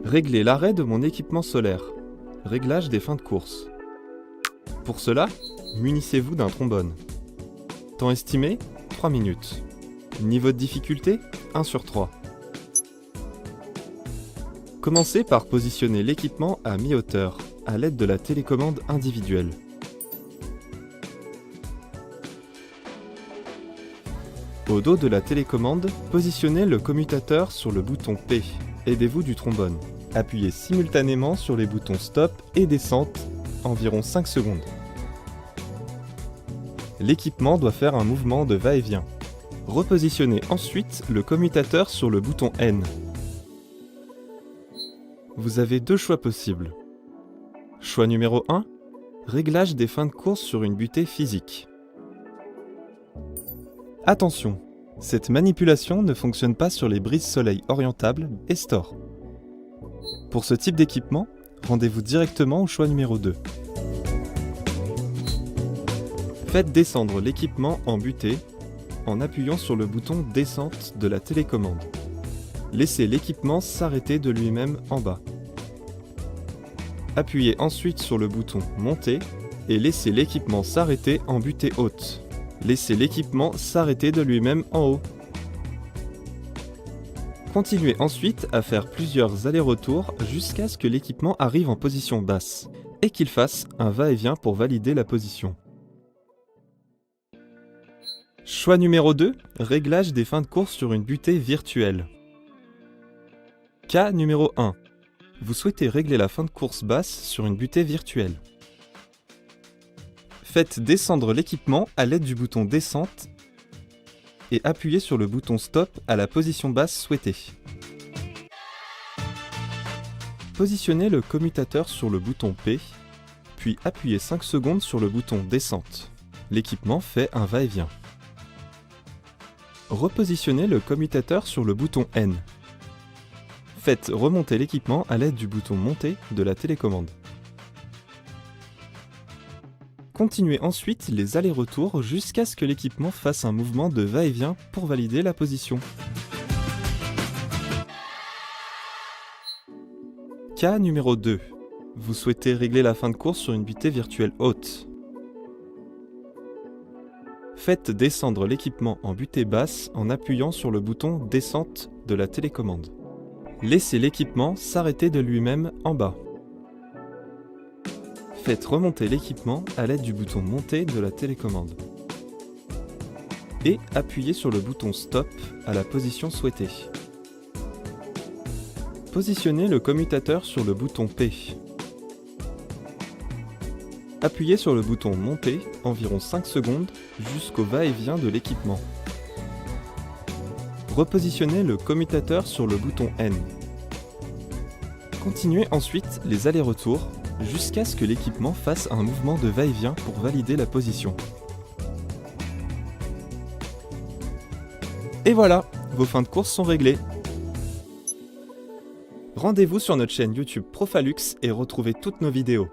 Régler l'arrêt de mon équipement solaire. Réglage des fins de course. Pour cela, munissez-vous d'un trombone. Temps estimé, 3 minutes. Niveau de difficulté, 1 sur 3. Commencez par positionner l'équipement à mi-hauteur, à l'aide de la télécommande individuelle. Au dos de la télécommande, positionnez le commutateur sur le bouton P. Aidez-vous du trombone. Appuyez simultanément sur les boutons Stop et Descente, environ 5 secondes. L'équipement doit faire un mouvement de va-et-vient. Repositionnez ensuite le commutateur sur le bouton N. Vous avez deux choix possibles. Choix numéro 1, réglage des fins de course sur une butée physique. Attention, cette manipulation ne fonctionne pas sur les brises-soleil orientables et Store. Pour ce type d'équipement, rendez-vous directement au choix numéro 2. Faites descendre l'équipement en butée en appuyant sur le bouton Descente de la télécommande. Laissez l'équipement s'arrêter de lui-même en bas. Appuyez ensuite sur le bouton Monter et laissez l'équipement s'arrêter en butée haute. Laissez l'équipement s'arrêter de lui-même en haut. Continuez ensuite à faire plusieurs allers-retours jusqu'à ce que l'équipement arrive en position basse et qu'il fasse un va-et-vient pour valider la position. Choix numéro 2, réglage des fins de course sur une butée virtuelle. Cas numéro 1. Vous souhaitez régler la fin de course basse sur une butée virtuelle. Faites descendre l'équipement à l'aide du bouton Descente et appuyez sur le bouton Stop à la position basse souhaitée. Positionnez le commutateur sur le bouton P, puis appuyez 5 secondes sur le bouton Descente. L'équipement fait un va-et-vient. Repositionnez le commutateur sur le bouton N. Faites remonter l'équipement à l'aide du bouton Monter de la télécommande. Continuez ensuite les allers-retours jusqu'à ce que l'équipement fasse un mouvement de va-et-vient pour valider la position. Cas numéro 2. Vous souhaitez régler la fin de course sur une butée virtuelle haute. Faites descendre l'équipement en butée basse en appuyant sur le bouton Descente de la télécommande. Laissez l'équipement s'arrêter de lui-même en bas. Faites remonter l'équipement à l'aide du bouton Monter de la télécommande. Et appuyez sur le bouton Stop à la position souhaitée. Positionnez le commutateur sur le bouton P. Appuyez sur le bouton Monter environ 5 secondes jusqu'au va-et-vient de l'équipement. Repositionnez le commutateur sur le bouton N. Continuez ensuite les allers-retours jusqu'à ce que l'équipement fasse un mouvement de va-et-vient pour valider la position. Et voilà, vos fins de course sont réglées. Rendez-vous sur notre chaîne YouTube Profalux et retrouvez toutes nos vidéos.